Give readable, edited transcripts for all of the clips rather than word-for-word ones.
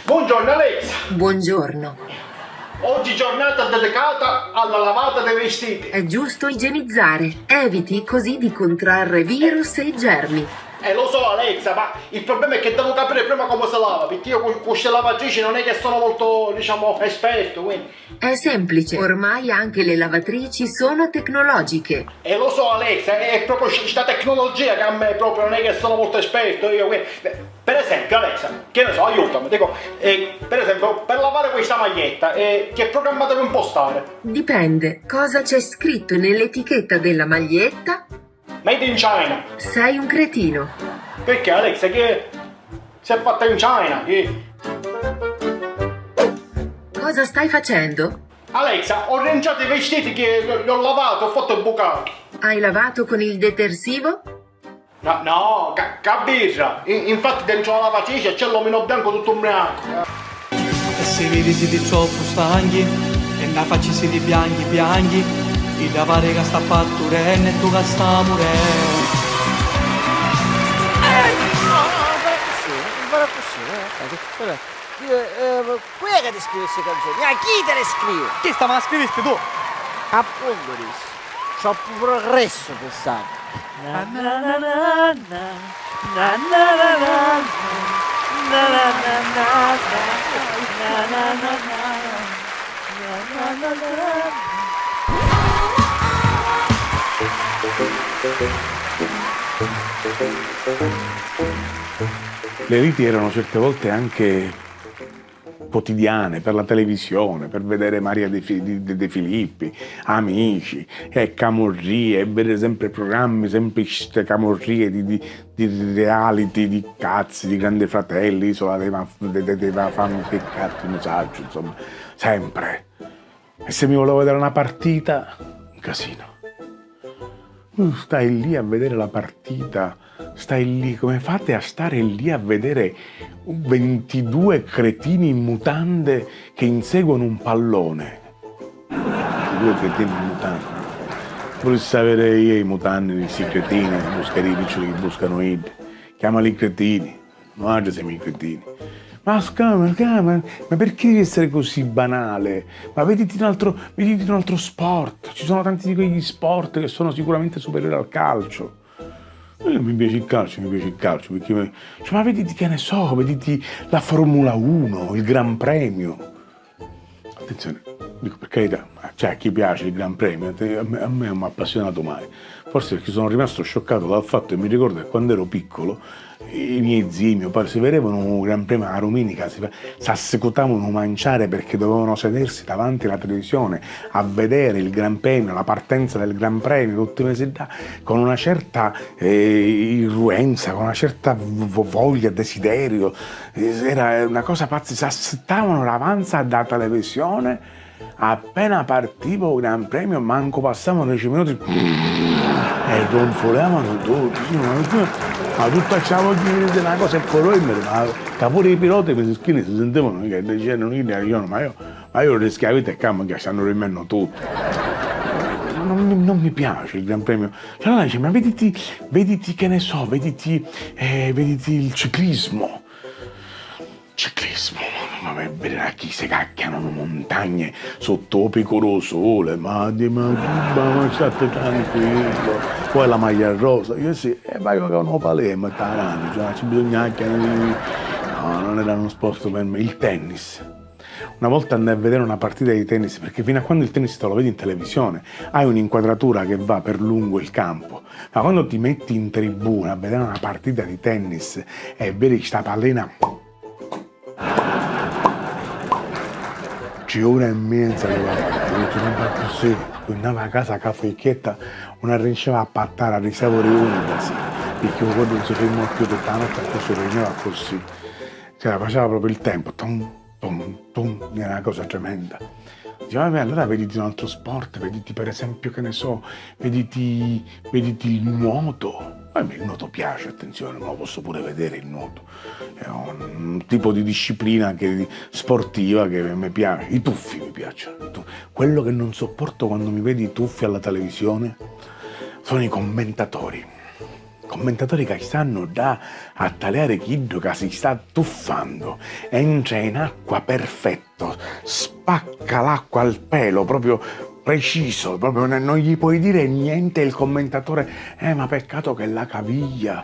Buongiorno Alexa. Buongiorno. Oggi giornata dedicata alla lavata dei vestiti. È giusto igienizzare. Eviti così di contrarre virus e germi. Lo so Alexa, ma il problema è che devo capire prima come si lava, perché io con queste lavatrici non è che sono molto, diciamo, esperto, quindi. È semplice. Ormai anche le lavatrici sono tecnologiche. Lo so Alexa, è proprio questa tecnologia che a me proprio non è che sono molto esperto io, quindi. Per esempio Alexa, che ne so, aiutami, dico, per esempio, per lavare questa maglietta, che programma devo impostare? Dipende. Cosa c'è scritto nell'etichetta della maglietta? Made in China. Sei un cretino. Perché Alexa, che si è fatta in China? Cosa stai facendo? Alexa, ho rinciato i vestiti che li ho lavato, ho fatto il bucato. Hai lavato con il detersivo? No, birra. Infatti dentro la lavatrice c'è l'omino bianco tutto ubriaco. E se vedi siete troppo stanchi e la faccia siete bianchi il lavare che sta patturendo e tu che sta morendo. Non farà così, qui è che ti scrive queste canzoni? Chi te le scrive? Chi sta ma scriviste tu? Appunto, Ris. C'ho più progresso quest'anno. Le liti erano certe volte anche quotidiane, per la televisione, per vedere Maria De Filippi, Amici, e camorrie, e vedere sempre programmi, sempre queste camorrie di reality, di cazzi, di Grande Fratelli, Isola dei Fami, che cazzo ne saggio, insomma, sempre. E se mi volevo vedere una partita, un casino. Stai lì a vedere la partita, stai lì, come fate a stare lì a vedere 22 cretini in mutande che inseguono un pallone? 22 cretini in mutande. Volessi avere io i mutande, questi cretini, buscare i piccioli che buscano id. Chiamali i cretini, non siamo i cretini. Ma perché devi essere così banale? Ma vediti un altro sport. Ci sono tanti di quegli sport che sono sicuramente superiori al calcio. Mi piace il calcio, perché ma vediti, che ne so, vediti la Formula 1, il Gran Premio. Attenzione, dico per carità, cioè a chi piace il Gran Premio, a me non mi ha appassionato mai. Forse perché sono rimasto scioccato dal fatto che mi ricordo che quando ero piccolo i miei zii, mio padre, si vedevano un Gran Premio a domenica, si assecutavano mangiare perché dovevano sedersi davanti alla televisione a vedere il Gran Premio, la partenza del Gran Premio, tutte le mesi con una certa irruenza, con una certa voglia, desiderio. Era una cosa pazza, si aspettavano l'avanza da televisione. Appena partiva il Gran Premio, manco passavano 10 minuti e ronfolavano tutti. Ma tu facciamo dire una cosa e poi ma pure i piloti per schiene si sentivano che dicevano ma io le schiavite e cam che stanno rimanendo tutti. Non mi piace il Gran Premio. Cioè, allora dice, ma vediti che ne so, vediti il ciclismo. Vedere chi si cacchiano le montagne sotto piccolo sole, ma state tranquillo, poi la maglia rosa, io sì, e vai che uno Palermo, tarano, cioè ci bisogna anche. No, non era uno sport per me. Il tennis. Una volta andai a vedere una partita di tennis, perché fino a quando il tennis te lo vedi in televisione, hai un'inquadratura che va per lungo il campo, ma quando ti metti in tribuna a vedere una partita di tennis e vedi questa pallina. Ora e mezza che va così, tornava a casa a caffecchietta, non riusciva a pattare, a risavore unica, sì, perché quando non si fermò più tutta la notte, questo veniva così, cioè faceva proprio il tempo, tum, tum, tum, era una cosa tremenda. Diceva, allora vediti un altro sport, vediti per esempio, che ne so, vediti il nuoto. A me il nuoto piace, attenzione, ma lo posso pure vedere il nuoto. È un tipo di disciplina sportiva che a me piace. I tuffi mi piacciono. Quello che non sopporto quando mi vedi i tuffi alla televisione sono i commentatori. commentatori che stanno da a tagliare Chiddo che si sta tuffando, entra in acqua perfetto, spacca l'acqua al pelo, proprio preciso, proprio non gli puoi dire niente il commentatore, ma peccato che la caviglia,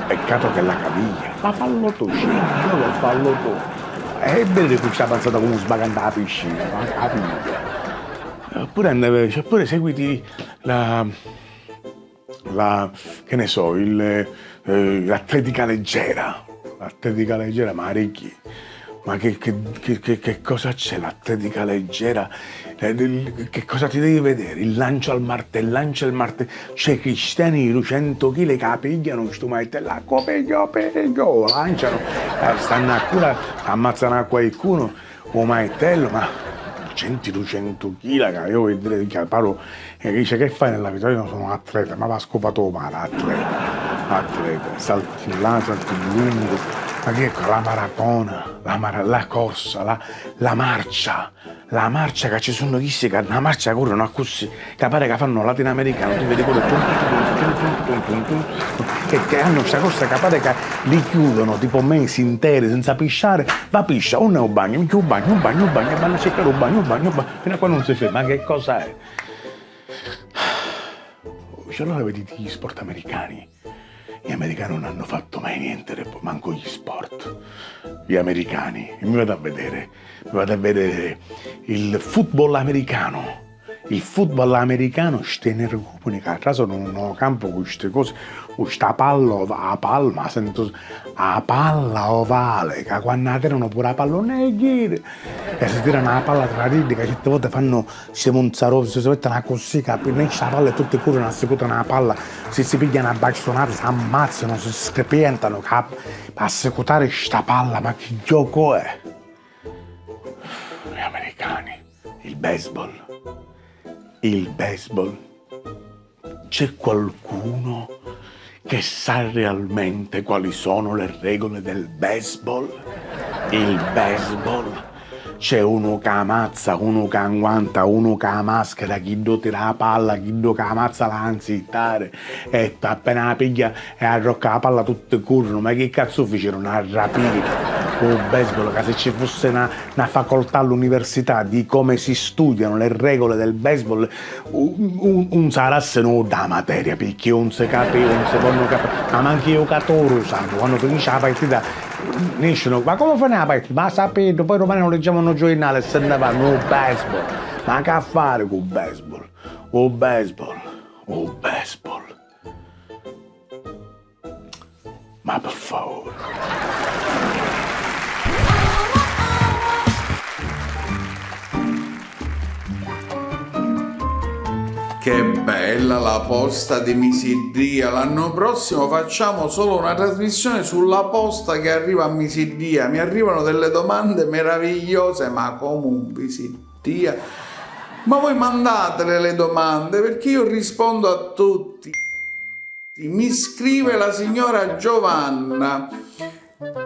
peccato che la caviglia, ma fallo tu, Ciccio, lo fallo tu. È bello che sta pensando come sbaganda la piscina, la caviglia. Oppure seguiti che ne so, l'atletica leggera, ma Ricky, ma che cosa c'è l'atletica leggera? Che cosa ti devi vedere? Il lancio al martello, c'è cristiani di 200 kg che la pigliano, sto martello, peggio, lanciano, stanno a cura, ammazzano a qualcuno, un martello, ma 200 kg, che io vedrei che parlo e dice che fai nella vita? Io non sono un atleta, ma va scopato il mare, atleta, salti in là, salti in lungo, ma che ecco, la maratona, la corsa, la marcia che ci sono chi che una marcia corrono così, che pare che fanno latinoamericano, tu vedi quello che hanno questa corsa che pare che li chiudono tipo mesi interi senza pisciare, va piscia, uno è un bagno, un bagno, e vanno a cercare un bagno, fino a quando non si ferma, ma che cosa è? Cioè, allora vedete gli sport americani. Gli americani non hanno fatto mai niente, manco gli sport. Gli americani. E mi vado a vedere il football americano. Il football americano sta in recupero, che a caso non ho campo con queste cose, questa palla ovale, che quando tirano pure la pallone che si tirano la palla tra ridi, che certe volte fanno, si monzarosi, si mettono così, che appena esce la palla e tutti corrono a secutare la palla, si pigliano a bastonate, si ammazzano, si scripientano, a secutare sta palla, ma che gioco è? Gli americani, il baseball. C'è qualcuno che sa realmente quali sono le regole del baseball? Il baseball c'è uno che ammazza, uno che agguanta, uno che ha maschera, chi do tira la palla, chi do che ammazza la anzittare e appena la piglia e arrocca la palla tutte corrono, ma che cazzo fecero? Una rapina o baseball, che se ci fosse una facoltà all'università di come si studiano le regole del baseball un sarasse non da materia, perché non si capisce, non si possono capire, ma anche io catoro sanno, quando finisce la partita nessuno, ma come fai la partita? Ma sapete, poi domani non leggiamo un giornale e se ne vanno, baseball, ma che a fare con baseball? O baseball, ma per favore. Che bella la posta di Misiddia, l'anno prossimo facciamo solo una trasmissione sulla posta che arriva a Misiddia, mi arrivano delle domande meravigliose, ma come un Misiddia? Ma voi mandatele le domande perché io rispondo a tutti. Mi scrive la signora Giovanna: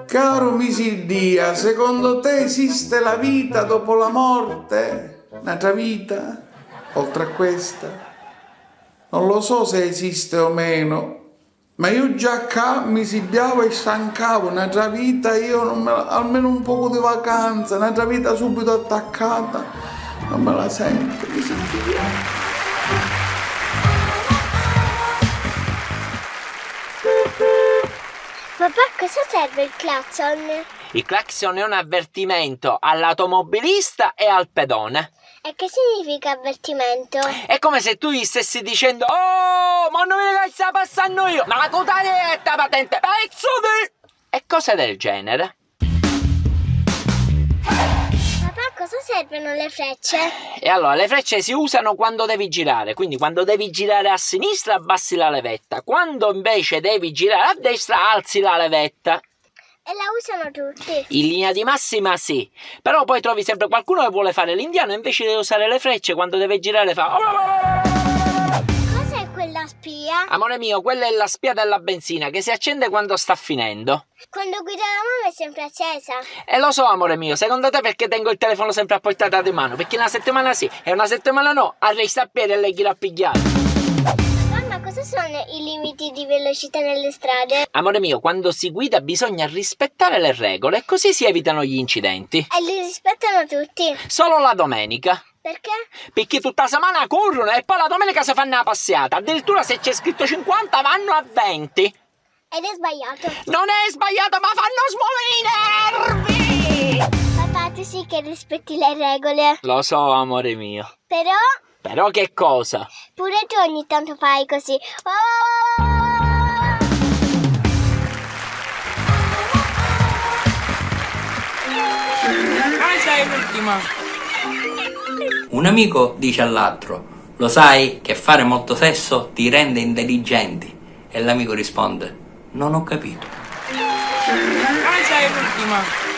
caro Misiddia, secondo te esiste la vita dopo la morte? Un'altra vita? Oltre a questa? Non lo so se esiste o meno, ma io già mi sidiavo e stancavo, un'altra vita io non me la, almeno un poco di vacanza, un'altra vita subito attaccata, non me la sento, mi sentivo. Papà, cosa serve il clacson? Il clacson è un avvertimento all'automobilista e al pedone. E che significa avvertimento? È come se tu gli stessi dicendo: oh, ma non vedi che sta passando io? Ma la tua targhetta patente, pezzo di... E cose del genere. Papà, cosa servono le frecce? E allora, le frecce si usano quando devi girare, quindi quando devi girare a sinistra abbassi la levetta, quando invece devi girare a destra alzi la levetta. E la usano tutti? In linea di massima sì, però poi trovi sempre qualcuno che vuole fare l'indiano e invece di usare le frecce quando deve girare fa... Cos'è quella spia? Amore mio, quella è la spia della benzina che si accende quando sta finendo. Quando guida la mamma è sempre accesa. E lo so, amore mio, secondo te perché tengo il telefono sempre a portata di mano? Perché una settimana sì e una settimana no, arresta a piedi e lei chi l'ha pigliato. Mamma, cosa Quanto sono i limiti di velocità nelle strade? Amore mio, quando si guida bisogna rispettare le regole e così si evitano gli incidenti. E li rispettano tutti. Solo la domenica. Perché? Perché tutta la settimana corrono e poi la domenica si fanno la passeggiata. Addirittura se c'è scritto 50 vanno a 20. Ed è sbagliato. Non è sbagliato, ma fanno smuovere i nervi! Papà, tu sì che rispetti le regole. Lo so, amore mio. Però che cosa? pure tu ogni tanto fai così. Sei l'ultima. Un amico dice all'altro: lo sai che fare molto sesso ti rende intelligenti? E l'amico risponde: non ho capito. Sei l'ultima.